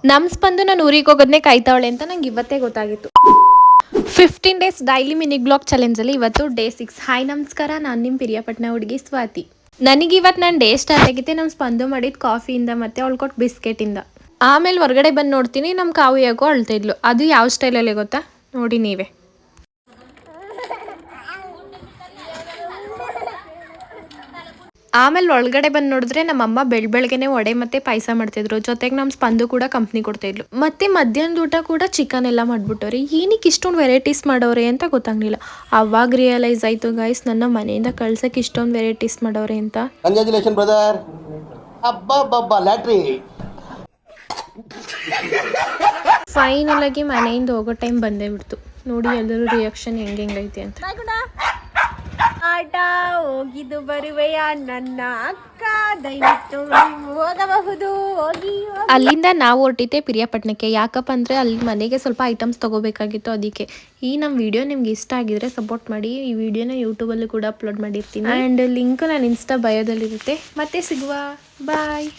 ನಮ್ಮ ಸ್ಪಂದು ನಾನು ಊರಿಗೆ ಹೋಗೋದನ್ನೇ ಕಾಯ್ತಾವಳೆ ಅಂತ ನಂಗೆ ಇವತ್ತೇ ಗೊತ್ತಾಗಿತ್ತು. 15 ಡೇಸ್ ಡೈಲಿ ಮಿನಿ ಬ್ಲಾಗ್ ಚಾಲೆಂಜಲ್ಲಿ ಇವತ್ತು ಡೇ 6. ಹಾಯ್ ನಮಸ್ಕಾರ, ನಾನು ನಿಮ್ಮ ಪಿರಿಯಾಪಟ್ಟಣ ಹುಡುಗಿ ಸ್ವಾತಿ. ನನಗಿವತ್ತು ನಾನು ಡೇ ಸ್ಟಾರ್ಟ್ ಆಗಿದ್ದೆ ನಮ್ಮ ಸ್ಪಂದು ಮಾಡಿದ ಕಾಫಿಯಿಂದ ಮತ್ತು ಅವಳು ಕೊಟ್ಟು ಬಿಸ್ಕೆಟಿಂದ. ಆಮೇಲೆ ಹೊರಗಡೆ ಬಂದು ನೋಡ್ತೀನಿ ನಮ್ಮ ಕಾವು ಯಾಕೋ ಅಳ್ತಾ ಇದ್ಲು. ಅದು ಯಾವ ಸ್ಟೈಲಲ್ಲಿ ಗೊತ್ತಾ, ನೋಡಿ ನೀವೇ. ಆಮೇಲೆ ಒಳಗಡೆ ಬಂದು ನೋಡಿದ್ರೆ ನಮ್ಮಮ್ಮ ಬೆಳಗ್ಗೆನೆ ವಡೆ ಮತ್ತು ಪಾಯಸ ಮಾಡ್ತಿದ್ರು. ಜೊತೆಗೆ ನಮ್ಮ ಸ್ಪಂದು ಕೂಡ ಕಂಪ್ನಿ ಕೊಡ್ತಾಯಿದ್ಲು. ಮತ್ತು ಮಧ್ಯಾಹ್ನದ ಊಟ ಕೂಡ ಚಿಕನ್ ಎಲ್ಲ ಮಾಡಿಬಿಟ್ಟವ್ರೆ. ಏನಕ್ಕೆ ಇಷ್ಟೊಂದು ವೆರೈಟೀಸ್ ಮಾಡೋರೆ ಅಂತ ಗೊತ್ತಾಗಲಿಲ್ಲ. ಅವಾಗ ರಿಯಲೈಸ್ ಆಯಿತು ಗೈಸ್, ನನ್ನ ಮನೆಯಿಂದ ಕಳ್ಸೋಕ್ಕೆ ಇಷ್ಟೊಂದು ವೆರೈಟೀಸ್ ಮಾಡೋರೆ ಅಂತ. Congratulation brother. ಅಬ್ಬಬ್ಬಬ್ಬ ಲ್ಯಾಟ್ರಿ. ಫೈನಲ್ ಆಗಿ ಮನೆಯಿಂದ ಹೋಗೋ ಟೈಮ್ ಬಂದೇ ಬಿಡ್ತು. ನೋಡಿ ಎಲ್ಲರೂ ರಿಯಾಕ್ಷನ್ ಹೆಂಗೈತೆ ಅಂತ. ಆಟ ಹೋಗಿದ್ದು ಬರುವೆಯ ನನ್ನ ಅಕ್ಕ, ದಯವಿಟ್ಟು ಹೋಗಬಹುದು, ಹೋಗಿ. ಅಲ್ಲಿಂದ ನಾವು ಹೊರಟಿದ್ದೆ ಪಿರಿಯಾಪಟ್ಟಣಕ್ಕೆ. ಯಾಕಪ್ಪ ಅಂದರೆ ಅಲ್ಲಿ ಮನೆಗೆ ಸ್ವಲ್ಪ ಐಟಮ್ಸ್ ತೊಗೋಬೇಕಾಗಿತ್ತು. ಅದಕ್ಕೆ ಈ ನಮ್ಮ ವಿಡಿಯೋ ನಿಮ್ಗೆ ಇಷ್ಟ ಆಗಿದ್ರೆ ಸಪೋರ್ಟ್ ಮಾಡಿ. ಈ ವಿಡಿಯೋನ ಯೂಟ್ಯೂಬಲ್ಲೂ ಕೂಡ ಅಪ್ಲೋಡ್ ಮಾಡಿರ್ತೀನಿ ಆ್ಯಂಡ್ ಲಿಂಕ್ ನಾನು ಇನ್ಸ್ಟಾ ಬಯೋದಲ್ಲಿರುತ್ತೆ. ಮತ್ತೆ ಸಿಗುವ, ಬಾಯ್.